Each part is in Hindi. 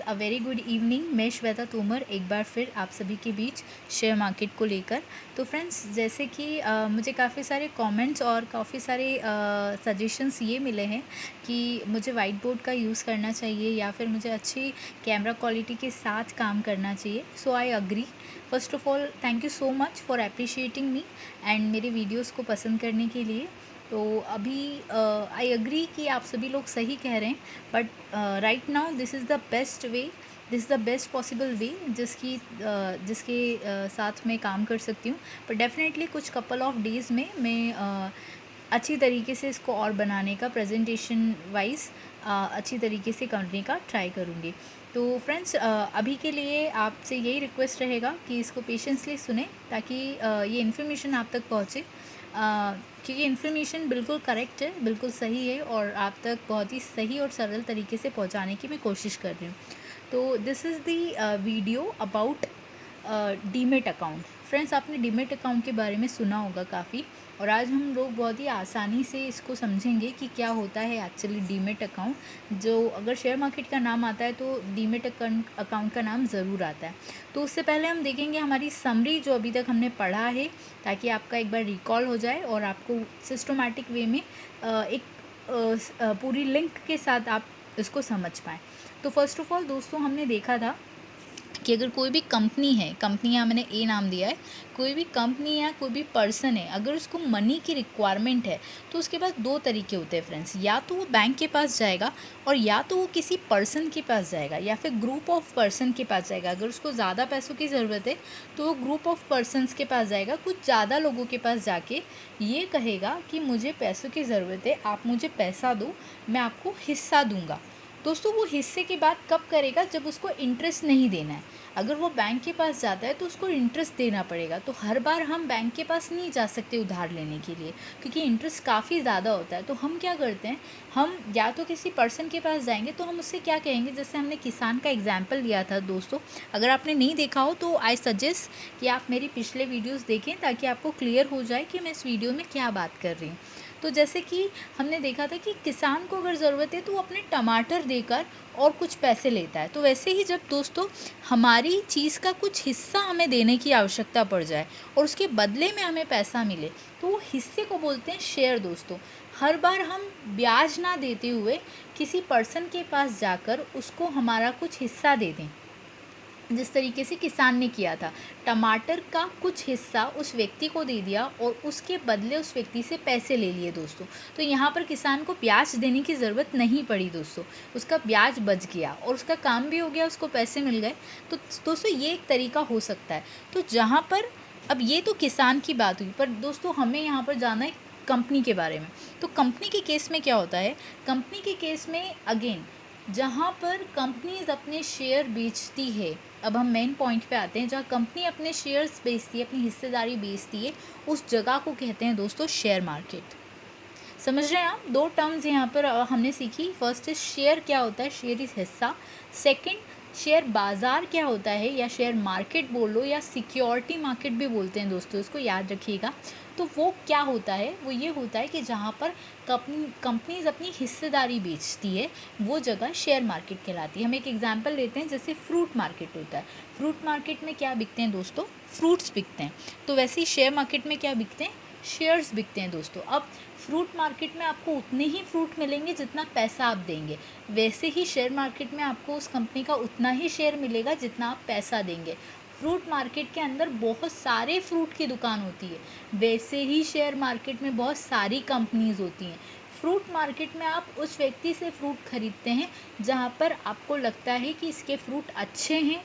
A very good evening. मैं श्वेता तोमर एक बार फिर आप सभी के बीच शेयर मार्केट को लेकर। तो फ्रेंड्स, जैसे कि मुझे काफ़ी सारे कमेंट्स और काफ़ी सारे सजेशंस ये मिले हैं कि मुझे वाइट बोर्ड का यूज़ करना चाहिए या फिर मुझे अच्छी कैमरा क्वालिटी के साथ काम करना चाहिए। So I agree. First of all thank you so much for appreciating me and मेरे वीडियोज़ को पसंद करने के लिए। तो अभी आई अग्री कि आप सभी लोग सही कह रहे हैं, but right now this is the best way, this is the best possible way जिसके साथ मैं काम कर सकती हूँ। पर डेफिनेटली कुछ कपल ऑफ डेज़ में मैं अच्छी तरीके से इसको और बनाने का प्रेजेंटेशन वाइज अच्छी तरीके से करने का ट्राई करूँगी। तो फ्रेंड्स, अभी के लिए आपसे यही रिक्वेस्ट रहेगा कि इसको पेशेंसली सुने ताकि ये इन्फॉर्मेशन आप तक पहुँचे, क्योंकि इन्फॉर्मेशन बिल्कुल करेक्ट है, बिल्कुल सही है और आप तक बहुत ही सही और सरल तरीके से पहुंचाने की मैं कोशिश कर रही हूँ। तो this is the video about demat account. Friends, आपने डीमेट अकाउंट के बारे में सुना होगा काफ़ी, और आज हम लोग बहुत ही आसानी से इसको समझेंगे कि क्या होता है एक्चुअली डीमेट अकाउंट। जो अगर शेयर मार्केट का नाम आता है तो डीमेट अकाउंट का नाम ज़रूर आता है। तो उससे पहले हम देखेंगे हमारी समरी जो अभी तक हमने पढ़ा है, ताकि आपका एक बार रिकॉल हो जाए और आपको सिस्टमैटिक वे में पूरी लिंक के साथ आप इसको समझ पाएँ। तो फर्स्ट ऑफ ऑल दोस्तों, हमने देखा था कि अगर कोई भी कंपनी है, कंपनी यहाँ मैंने ए नाम दिया है, कोई भी कंपनी या कोई भी पर्सन है, अगर उसको मनी की रिक्वायरमेंट है तो उसके पास दो तरीके होते हैं फ्रेंड्स। या तो वो बैंक के पास जाएगा और या तो वो किसी पर्सन के पास जाएगा या फिर ग्रुप ऑफ पर्सन के पास जाएगा। अगर उसको ज़्यादा पैसों की ज़रूरत है तो वो ग्रुप ऑफ पर्सनस के पास जाएगा, कुछ ज़्यादा लोगों के पास जाके ये कहेगा कि मुझे पैसों की ज़रूरत है, आप मुझे पैसा दो, मैं आपको हिस्सा दूंगा। दोस्तों, वो हिस्से की बात कब करेगा? जब उसको इंटरेस्ट नहीं देना है। अगर वो बैंक के पास जाता है तो उसको इंटरेस्ट देना पड़ेगा। तो हर बार हम बैंक के पास नहीं जा सकते उधार लेने के लिए, क्योंकि इंटरेस्ट काफ़ी ज़्यादा होता है। तो हम क्या करते हैं, हम या तो किसी पर्सन के पास जाएंगे, तो हम उससे क्या कहेंगे, जैसे हमने किसान का एग्जाम्पल लिया था दोस्तों। अगर आपने नहीं देखा हो तो आई सजेस्ट कि आप मेरी पिछले वीडियोज़ देखें, ताकि आपको क्लियर हो जाए कि मैं इस वीडियो में क्या बात कर रही हूँ। तो जैसे कि हमने देखा था कि किसान को अगर ज़रूरत है तो वो अपने टमाटर देकर और कुछ पैसे लेता है। तो वैसे ही जब दोस्तों हमारी चीज़ का कुछ हिस्सा हमें देने की आवश्यकता पड़ जाए और उसके बदले में हमें पैसा मिले, तो वो हिस्से को बोलते हैं शेयर दोस्तों। हर बार हम ब्याज ना देते हुए किसी पर्सन के पास जाकर उसको हमारा कुछ हिस्सा दे दें, जिस तरीके से किसान ने किया था। टमाटर का कुछ हिस्सा उस व्यक्ति को दे दिया और उसके बदले उस व्यक्ति से पैसे ले लिए दोस्तों। तो यहाँ पर किसान को ब्याज देने की ज़रूरत नहीं पड़ी दोस्तों, उसका ब्याज बच गया और उसका काम भी हो गया, उसको पैसे मिल गए। तो दोस्तों, ये एक तरीका हो सकता है। तो जहाँ पर अब ये तो किसान की बात हुई, पर दोस्तों हमें यहाँ पर जाना है कंपनी के बारे में। तो कंपनी के केस में क्या होता है, कंपनी के केस में अगेन जहाँ पर कंपनीज अपने शेयर बेचती है, अब हम मेन पॉइंट पे आते हैं, जहाँ कंपनी अपने शेयर्स बेचती है, अपनी हिस्सेदारी बेचती है, उस जगह को कहते हैं दोस्तों शेयर मार्केट। समझ रहे हैं आप? दो टर्म्स यहाँ पर हमने सीखी। फर्स्ट इज शेयर क्या होता है, शेयर इज हिस्सा। सेकंड, शेयर बाजार क्या होता है, या शेयर मार्केट बोल लो या सिक्योरिटी मार्केट भी बोलते हैं दोस्तों, इसको याद रखिएगा। तो वो क्या होता है, वो ये होता है कि जहाँ पर कंपनीज अपनी हिस्सेदारी बेचती है, वो जगह शेयर मार्केट कहलाती है। हम एक एग्जांपल लेते हैं, जैसे फ्रूट मार्केट होता है। फ्रूट मार्केट में क्या बिकते हैं दोस्तों? फ्रूट्स बिकते हैं। तो वैसे ही शेयर मार्केट में क्या बिकते हैं? शेयर्स बिकते हैं दोस्तों। अब फ्रूट मार्केट में आपको उतने ही फ्रूट मिलेंगे जितना पैसा आप देंगे, वैसे ही शेयर मार्केट में आपको उस कंपनी का उतना ही शेयर मिलेगा जितना आप पैसा देंगे। फ्रूट मार्केट के अंदर बहुत सारे फ्रूट की दुकान होती है, वैसे ही शेयर मार्केट में बहुत सारी कंपनीज होती हैं। फ्रूट मार्केट में आप उस व्यक्ति से फ्रूट खरीदते हैं जहाँ पर आपको लगता है कि इसके फ्रूट अच्छे हैं,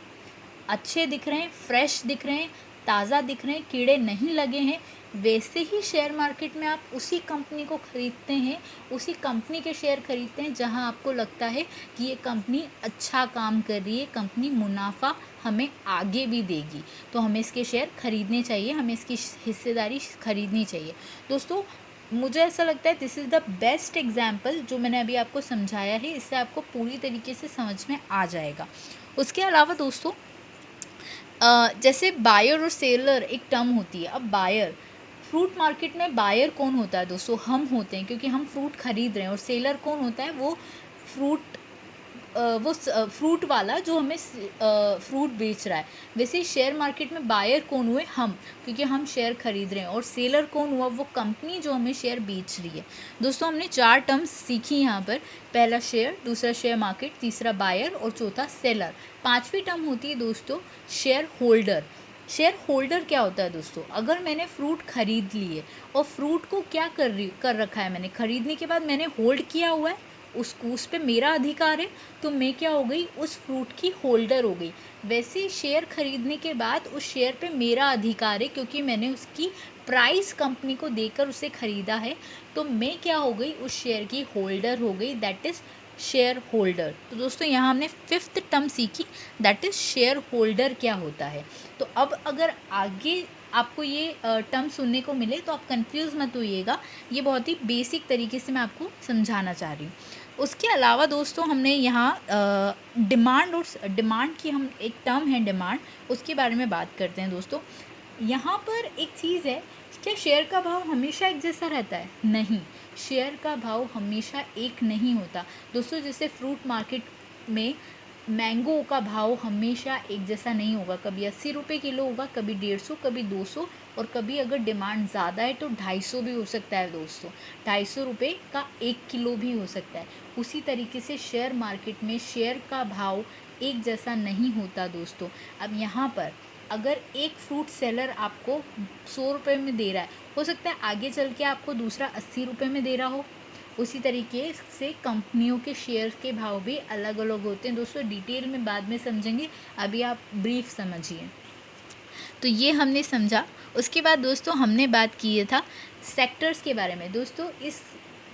अच्छे दिख रहे हैं, फ्रेश दिख रहे हैं, ताज़ा दिख रहे हैं, कीड़े नहीं लगे हैं। वैसे ही शेयर मार्केट में आप उसी कंपनी को ख़रीदते हैं, उसी कंपनी के शेयर खरीदते हैं जहां आपको लगता है कि ये कंपनी अच्छा काम कर रही है, कंपनी मुनाफा हमें आगे भी देगी, तो हमें इसके शेयर खरीदने चाहिए, हमें इसकी हिस्सेदारी खरीदनी चाहिए। दोस्तों, मुझे ऐसा लगता है this is the best example जो मैंने अभी आपको समझाया है, इससे आपको पूरी तरीके से समझ में आ जाएगा। उसके अलावा दोस्तों, जैसे बायर और सेलर एक टर्म होती है। अब बायर, फ्रूट मार्केट में बायर कौन होता है दोस्तों? हम होते हैं, क्योंकि हम फ्रूट खरीद रहे हैं। और सेलर कौन होता है? वो फ्रूट वो फ्रूट वाला जो हमें फ्रूट बेच रहा है। वैसे ही शेयर मार्केट में बायर कौन हुए? हम, क्योंकि हम शेयर खरीद रहे हैं। और सेलर कौन हुआ? वो कंपनी जो हमें शेयर बेच रही है। दोस्तों हमने 4 टर्म्स सीखी यहाँ पर। पहला शेयर, दूसरा शेयर मार्केट, तीसरा बायर और चौथा सेलर। 5वीं टर्म होती है दोस्तों शेयर होल्डर। शेयर होल्डर क्या होता है दोस्तों? अगर मैंने फ्रूट खरीद लिए और फ्रूट को क्या कर रखा है मैंने, खरीदने के बाद मैंने होल्ड किया हुआ है, उसको, उस पर मेरा अधिकार है, तो मैं क्या हो गई? उस फ्रूट की होल्डर हो गई। वैसे ही शेयर खरीदने के बाद उस शेयर पे मेरा अधिकार है, क्योंकि मैंने उसकी प्राइस कंपनी को देकर उसे खरीदा है, तो मैं क्या हो गई? उस शेयर की होल्डर हो गई, दैट इज़ शेयर होल्डर। तो दोस्तों यहाँ हमने 5th टर्म सीखी, दैट इज़ शेयर होल्डर क्या होता है। तो अब अगर आगे आपको ये टर्म सुनने को मिले तो आप कंफ्यूज मत होइएगा, ये बहुत ही बेसिक तरीके से मैं आपको समझाना चाह रही हूँ। उसके अलावा दोस्तों हमने यहाँ डिमांड और डिमांड की, हम एक टर्म है डिमांड, उसके बारे में बात करते हैं दोस्तों। यहाँ पर एक चीज़ है, क्या शेयर का भाव हमेशा एक जैसा रहता है? नहीं, शेयर का भाव हमेशा एक नहीं होता दोस्तों। जैसे फ्रूट मार्केट में मैंगो का भाव हमेशा एक जैसा नहीं होगा, कभी 80 रुपये किलो होगा, कभी 150, कभी 200, और कभी अगर डिमांड ज़्यादा है तो 250 भी हो सकता है दोस्तों। 250 रुपये का 1 किलो भी हो सकता है। उसी तरीके से शेयर मार्केट में शेयर का भाव एक जैसा नहीं होता दोस्तों। अब यहाँ पर अगर एक फ्रूट सेलर आपको 100 रुपये में दे रहा है, हो सकता है आगे चल के आपको दूसरा 80 रुपये में दे रहा हो। उसी तरीके से कंपनियों के शेयर के भाव भी अलग अलग होते हैं दोस्तों। डिटेल में बाद में समझेंगे, अभी आप ब्रीफ समझिए। तो ये हमने समझा। उसके बाद दोस्तों हमने बात की था सेक्टर्स के बारे में। दोस्तों इस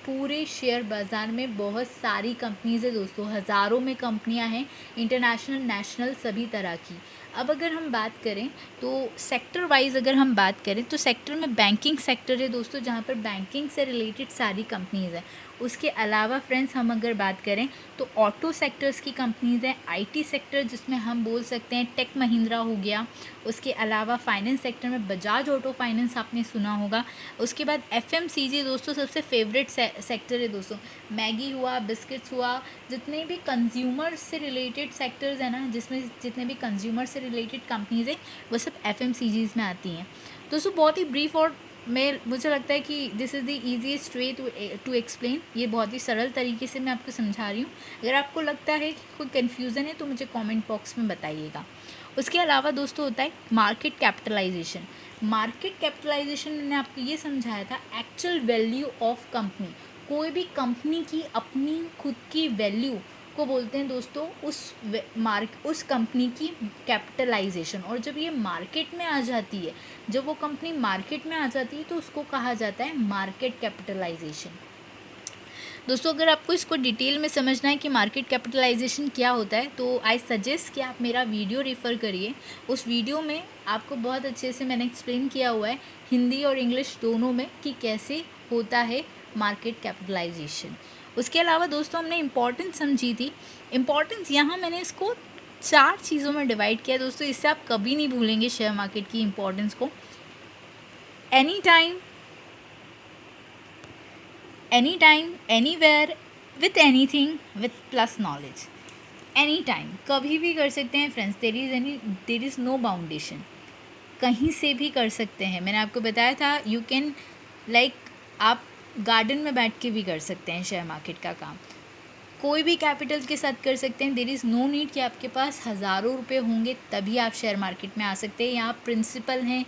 पूरे शेयर बाज़ार में बहुत सारी कंपनीज़ है दोस्तों, हज़ारों में कंपनियां हैं, इंटरनेशनल, नेशनल, सभी तरह की। अब अगर हम बात करें तो सेक्टर वाइज अगर हम बात करें तो सेक्टर में बैंकिंग सेक्टर है दोस्तों, जहाँ पर बैंकिंग से रिलेटेड सारी कंपनीज़ हैं। उसके अलावा फ्रेंड्स हम अगर बात करें तो ऑटो सेक्टर्स की कंपनीज़ हैं, आईटी सेक्टर जिसमें हम बोल सकते हैं टेक महिंद्रा हो गया। उसके अलावा फाइनेंस सेक्टर में बजाज ऑटो फाइनेंस आपने सुना होगा। उसके बाद एफएमसीजी दोस्तों सबसे फेवरेट सेक्टर है दोस्तों। मैगी हुआ, बिस्किट्स हुआ, जितने भी कंज्यूमर से रिलेटेड सेक्टर्स हैं ना, जिसमें जितने भी कंज्यूमर से रिलेटेड कंपनीज़ हैं, वो सब एफएमसीजीज में आती हैं दोस्तों। बहुत ही ब्रीफ और मुझे लगता है कि this is the easiest way to explain. ये बहुत ही सरल तरीके से मैं आपको समझा रही हूँ। अगर आपको लगता है कि कोई कन्फ्यूज़न है तो मुझे कमेंट बॉक्स में बताइएगा। उसके अलावा दोस्तों होता है मार्केट कैपिटलाइजेशन। मार्केट कैपिटलाइजेशन मैंने आपको ये समझाया था, एक्चुअल वैल्यू ऑफ कंपनी। कोई भी कंपनी की अपनी खुद की वैल्यू को बोलते हैं दोस्तों उस कंपनी की कैपिटलाइजेशन। और जब ये मार्केट में आ जाती है, जब वो कंपनी मार्केट में आ जाती है तो उसको कहा जाता है मार्केट कैपिटलाइजेशन। दोस्तों अगर आपको इसको डिटेल में समझना है कि मार्केट कैपिटलाइजेशन क्या होता है तो आई सजेस्ट कि आप मेरा वीडियो रेफ़र करिए। उस वीडियो में आपको बहुत अच्छे से मैंने एक्सप्लेन किया हुआ है हिंदी और इंग्लिश दोनों में कि कैसे होता है मार्केट कैपिटलाइजेशन। उसके अलावा दोस्तों हमने इम्पॉर्टेंस समझी थी। इम्पॉर्टेंस यहाँ मैंने इसको 4 चीज़ों में डिवाइड किया दोस्तों, इससे आप कभी नहीं भूलेंगे शेयर मार्केट की इम्पॉर्टेंस को। Any time, anywhere, with anything, with plus knowledge. Any time, कभी भी कर सकते हैं फ्रेंड्स। देर इज़ नो बाउंडेशन, कहीं से भी कर सकते हैं। मैंने आपको बताया था यू कैन आप गार्डन में बैठ के भी कर सकते हैं शेयर मार्केट का काम। कोई भी कैपिटल के साथ कर सकते हैं। देर इज़ नो नीड कि आपके पास हज़ारों रुपये होंगे तभी आप शेयर मार्केट में आ सकते हैं। यहाँ प्रिंसिपल हैं,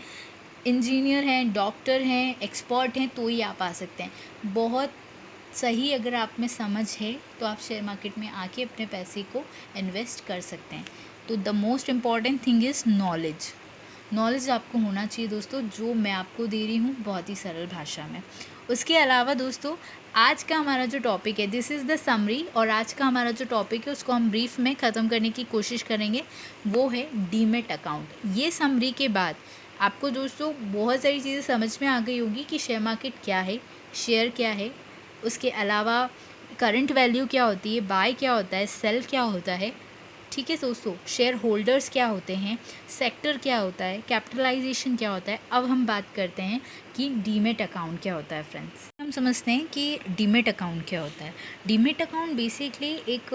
इंजीनियर हैं, डॉक्टर हैं, एक्सपर्ट हैं, तो ही आप आ सकते हैं। बहुत सही, अगर आप में समझ है तो आप शेयर मार्केट में आके अपने पैसे को इन्वेस्ट कर सकते हैं। तो the most important thing is knowledge. Knowledge आपको होना चाहिए दोस्तों, जो मैं आपको दे रही हूँ बहुत ही सरल भाषा में। उसके अलावा दोस्तों आज का हमारा जो टॉपिक है, दिस इज़ द समरी, और आज का हमारा जो टॉपिक है उसको हम ब्रीफ में ख़त्म करने की कोशिश करेंगे, वो है डीमेट अकाउंट। ये समरी के बाद आपको दोस्तों बहुत सारी चीज़ें समझ में आ गई होगी कि शेयर मार्केट क्या है, शेयर क्या है, उसके अलावा करंट वैल्यू क्या होती है, बाय क्या होता है, सेल क्या होता है, ठीक है दोस्तों, शेयर होल्डर्स क्या होते हैं, सेक्टर क्या होता है, कैपिटलाइजेशन क्या होता है। अब हम बात करते हैं कि डीमेट अकाउंट क्या होता है फ्रेंड्स। हम समझते हैं कि डीमेट अकाउंट क्या होता है। डीमेट अकाउंट बेसिकली एक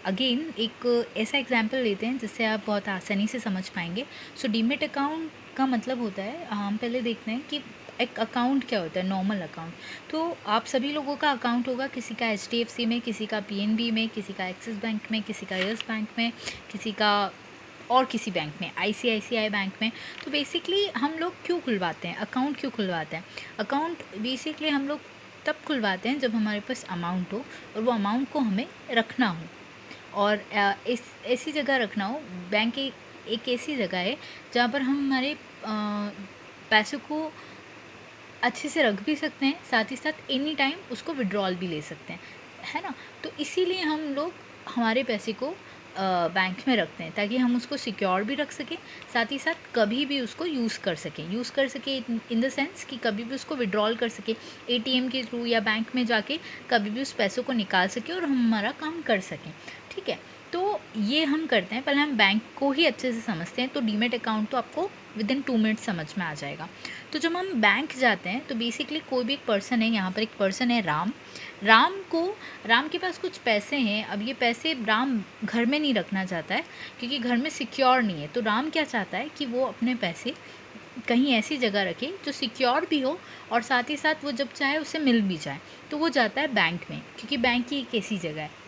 अगेन एक ऐसा एग्जांपल लेते हैं जिससे आप बहुत आसानी से समझ पाएंगे। सो डीमेट अकाउंट का मतलब होता है, हम पहले देखते हैं कि एक अकाउंट क्या होता है, नॉर्मल अकाउंट। तो आप सभी लोगों का अकाउंट होगा, किसी का HDFC में, किसी का PNB में, किसी का एक्सिस बैंक में, किसी का यस बैंक में, किसी का और किसी बैंक में, ICICI बैंक में। तो बेसिकली हम लोग क्यों खुलवाते हैं अकाउंट, क्यों खुलवाते हैं अकाउंट? बेसिकली हम लोग तब खुलवाते हैं जब हमारे पास अमाउंट हो और वो अमाउंट को हमें रखना हो, और इस ऐसी जगह रखना हो। बैंक एक ऐसी जगह है जहाँ पर हम हमारे पैसों को अच्छे से रख भी सकते हैं, साथ ही साथ एनी टाइम उसको विड्रॉल भी ले सकते हैं, है ना। तो इसीलिए हम लोग हमारे पैसे को बैंक में रखते हैं, ताकि हम उसको सिक्योर भी रख सकें, साथ ही साथ कभी भी उसको यूज़ कर सकें इन द सेंस कि कभी भी उसको विड्रॉल कर सके ATM के थ्रू, या बैंक में जाके कभी भी उस पैसों को निकाल सके और हम हमारा काम कर सकें, ठीक है। तो ये हम करते हैं, पहले हम बैंक को ही अच्छे से समझते हैं। तो डीमेट अकाउंट तो आपको विद इन 2 मिनट समझ में आ जाएगा। तो जब हम बैंक जाते हैं तो बेसिकली कोई भी एक पर्सन है, यहाँ पर एक पर्सन है राम। राम के पास कुछ पैसे हैं। अब ये पैसे राम घर में नहीं रखना चाहता है, क्योंकि घर में सिक्योर नहीं है। तो राम क्या चाहता है कि वो अपने पैसे कहीं ऐसी जगह रखे जो सिक्योर भी हो, और साथ ही साथ वो जब चाहे उसे मिल भी जाए। तो वो जाता है बैंक में, क्योंकि बैंक ही एक ऐसी जगह है।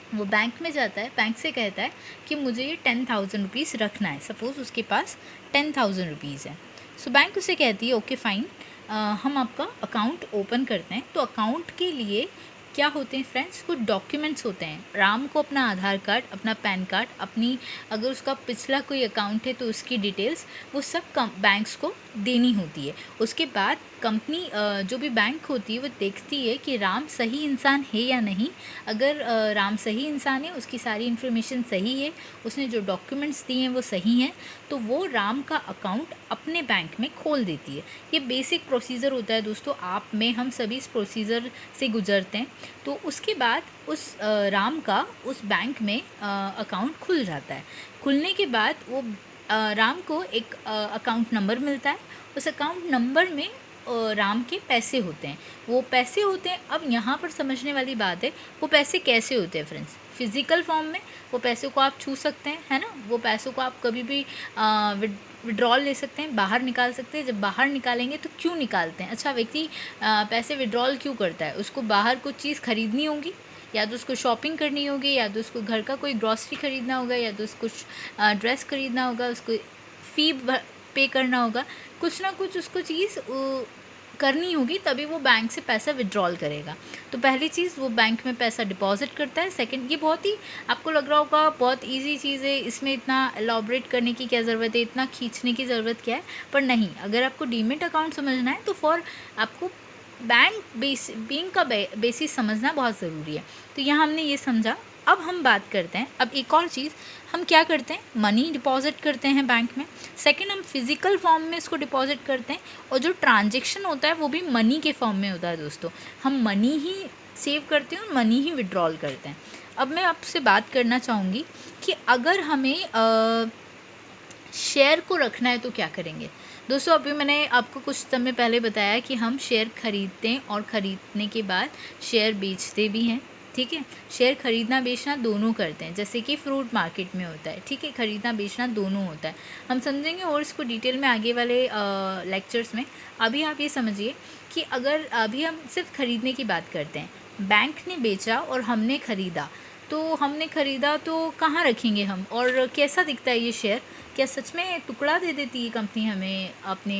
वो बैंक में जाता है, बैंक से कहता है कि मुझे ये 10,000 रुपीज़ रखना है। सपोज़ उसके पास 10,000 रुपीज़ है। सो बैंक उसे कहती है ओके फ़ाइन, हम आपका अकाउंट ओपन करते हैं। तो अकाउंट के लिए क्या होते हैं फ्रेंड्स, कुछ डॉक्यूमेंट्स होते हैं। राम को अपना आधार कार्ड, अपना पैन कार्ड, अपनी अगर उसका पिछला कोई अकाउंट है तो उसकी डिटेल्स, वो सब बैंक्स को देनी होती है। उसके बाद कंपनी जो भी बैंक होती है वो देखती है कि राम सही इंसान है या नहीं। अगर राम सही इंसान है, उसकी सारी इन्फॉर्मेशन सही है, उसने जो डॉक्यूमेंट्स दिए हैं वो सही हैं, तो वो राम का अकाउंट अपने बैंक में खोल देती है। ये बेसिक प्रोसीजर होता है दोस्तों, आप में हम सभी इस प्रोसीजर से गुजरते हैं। तो उसके बाद उस राम का उस बैंक में अकाउंट खुल जाता है। खुलने के बाद वो राम को एक अकाउंट नंबर मिलता है। उस अकाउंट नंबर में राम के पैसे होते हैं, वो पैसे होते हैं। अब यहाँ पर समझने वाली बात है, वो पैसे कैसे होते हैं फ्रेंड्स? फिजिकल फॉर्म में वो पैसों को आप छू सकते हैं, है ना। वो पैसों को आप कभी भी विड्रॉल ले सकते हैं, बाहर निकाल सकते हैं। जब बाहर निकालेंगे तो क्यों निकालते हैं? अच्छा, व्यक्ति पैसे विड्रॉल क्यों करता है? उसको बाहर कुछ चीज़ खरीदनी होगी, या तो उसको शॉपिंग करनी होगी, या तो उसको घर का कोई ग्रॉसरी खरीदना होगा, या तो उसको ड्रेस खरीदना होगा, उसको फ़ी पे करना होगा, कुछ ना कुछ उसको चीज़ करनी होगी, तभी वो बैंक से पैसा विड्रॉल करेगा। तो पहली चीज़, वो बैंक में पैसा डिपॉजिट करता है। सेकंड, ये बहुत ही आपको लग रहा होगा बहुत इजी चीज़ है, इसमें इतना एलॉबरेट करने की क्या ज़रूरत है, इतना खींचने की ज़रूरत क्या है? पर नहीं, अगर आपको डीमेट अकाउंट समझना है तो आपको बैंक का बेसिस समझना बहुत ज़रूरी है। तो यहाँ हमने ये समझा। अब हम बात करते हैं, अब एक और चीज़, हम क्या करते हैं, मनी डिपॉजिट करते हैं बैंक में। सेकंड, हम फिज़िकल फॉर्म में इसको डिपॉजिट करते हैं, और जो ट्रांजैक्शन होता है वो भी मनी के फॉर्म में होता है दोस्तों। हम मनी ही सेव करते हैं और मनी ही विड्रॉल करते हैं। अब मैं आपसे बात करना चाहूँगी कि अगर हमें शेयर को रखना है तो क्या करेंगे दोस्तों। अभी मैंने आपको कुछ समय पहले बताया कि हम शेयर खरीदते हैं, और ख़रीदने के बाद शेयर बेचते भी हैं, ठीक है। शेयर खरीदना बेचना दोनों करते हैं, जैसे कि फ्रूट मार्केट में होता है, ठीक है। खरीदना बेचना दोनों होता है, हम समझेंगे और इसको डिटेल में आगे वाले लेक्चर्स में। अभी आप ये समझिए कि अगर अभी हम सिर्फ खरीदने की बात करते हैं, बैंक ने बेचा और हमने ख़रीदा, तो हमने ख़रीदा तो कहाँ रखेंगे हम, और कैसा दिखता है ये शेयर? क्या सच में टुकड़ा दे देती है कंपनी हमें अपने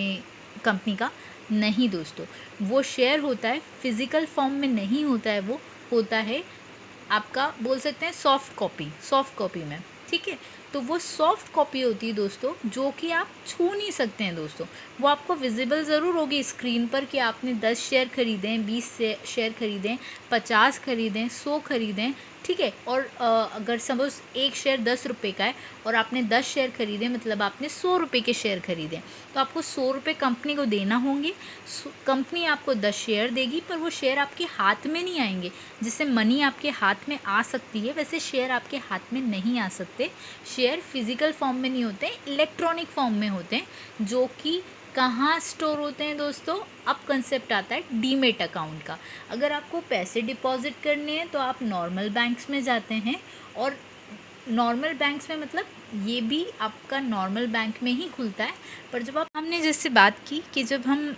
कंपनी का? नहीं दोस्तों, वो शेयर होता है, फिज़िकल फॉर्म में नहीं होता है, वो होता है आपका, बोल सकते हैं सॉफ्ट कॉपी में, ठीक है। तो वो सॉफ्ट कॉपी होती है दोस्तों, जो कि आप छू नहीं सकते हैं दोस्तों। वो आपको विजिबल ज़रूर होगी स्क्रीन पर कि आपने 10 शेयर खरीदे हैं, 20 शेयर खरीदे हैं, 50 खरीदे हैं, 100 खरीदे हैं, ठीक है। और अगर सपोज़ एक शेयर 10 रुपये का है और आपने 10 शेयर खरीदे, मतलब आपने 100 रुपये के शेयर खरीदे, तो आपको 100 रुपये कंपनी को देना होंगे। कंपनी आपको 10 शेयर देगी, पर वो शेयर आपके हाथ में नहीं आएंगे। जिससे मनी आपके हाथ में आ सकती है, वैसे शेयर आपके हाथ में नहीं आ सकते। शेयर फिज़िकल फॉर्म में नहीं होते, इलेक्ट्रॉनिक फॉर्म में होते हैं, जो कि कहाँ स्टोर होते हैं दोस्तों? अब कंसेप्ट आता है डीमेट अकाउंट का। अगर आपको पैसे डिपॉजिट करने हैं तो आप नॉर्मल बैंक्स में जाते हैं, और नॉर्मल बैंक्स में मतलब ये भी आपका नॉर्मल बैंक में ही खुलता है। पर जब आप हमने जैसे बात की कि जब हम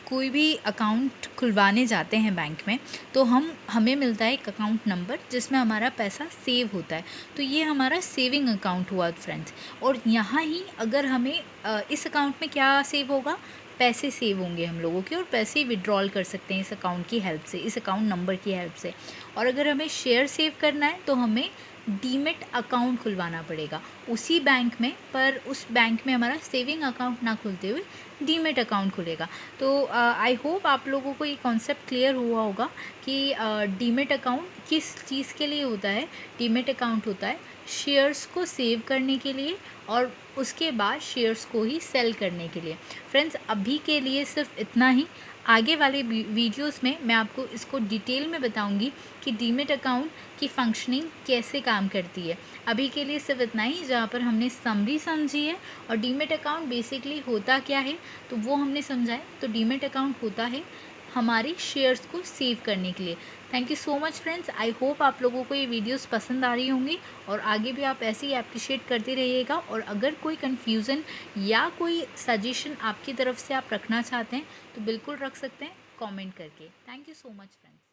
कोई भी अकाउंट खुलवाने जाते हैं बैंक में, तो हमें मिलता है एक अकाउंट नंबर जिसमें हमारा पैसा सेव होता है। तो ये हमारा सेविंग अकाउंट हुआ फ्रेंड्स। और यहाँ ही अगर हमें इस अकाउंट में क्या सेव होगा, पैसे सेव होंगे हम लोगों के, और पैसे विड्रॉल कर सकते हैं इस अकाउंट की हेल्प से, इस अकाउंट नंबर की हेल्प से। और अगर हमें शेयर सेव करना है तो हमें डीमेट अकाउंट खुलवाना पड़ेगा उसी बैंक में, पर उस बैंक में हमारा सेविंग अकाउंट ना खुलते हुए डीमेट अकाउंट खुलेगा। तो आई होप आप लोगों को ये कॉन्सेप्ट क्लियर हुआ होगा कि डीमेट अकाउंट किस चीज़ के लिए होता है। डीमेट अकाउंट होता है शेयर्स को सेव करने के लिए, और उसके बाद शेयर्स को ही सेल करने के लिए। फ्रेंड्स, अभी के लिए सिर्फ इतना ही। आगे वाले वीडियोस में मैं आपको इसको डिटेल में बताऊंगी कि डीमेट अकाउंट की फंक्शनिंग कैसे काम करती है। अभी के लिए सिर्फ इतना ही, जहाँ पर हमने समरी समझी है और डीमेट अकाउंट बेसिकली होता क्या है तो वो हमने समझा है। तो डीमेट अकाउंट होता है हमारी शेयर्स को सेव करने के लिए। Thank you so much friends. I hope आप लोगों को ये वीडियोस पसंद आ रही होंगी, और आगे भी आप ऐसे ही अप्रिशिएट करते रहिएगा। और अगर कोई कन्फ्यूज़न या कोई सजेशन आपकी तरफ से आप रखना चाहते हैं तो बिल्कुल रख सकते हैं कमेंट करके। Thank you so much friends.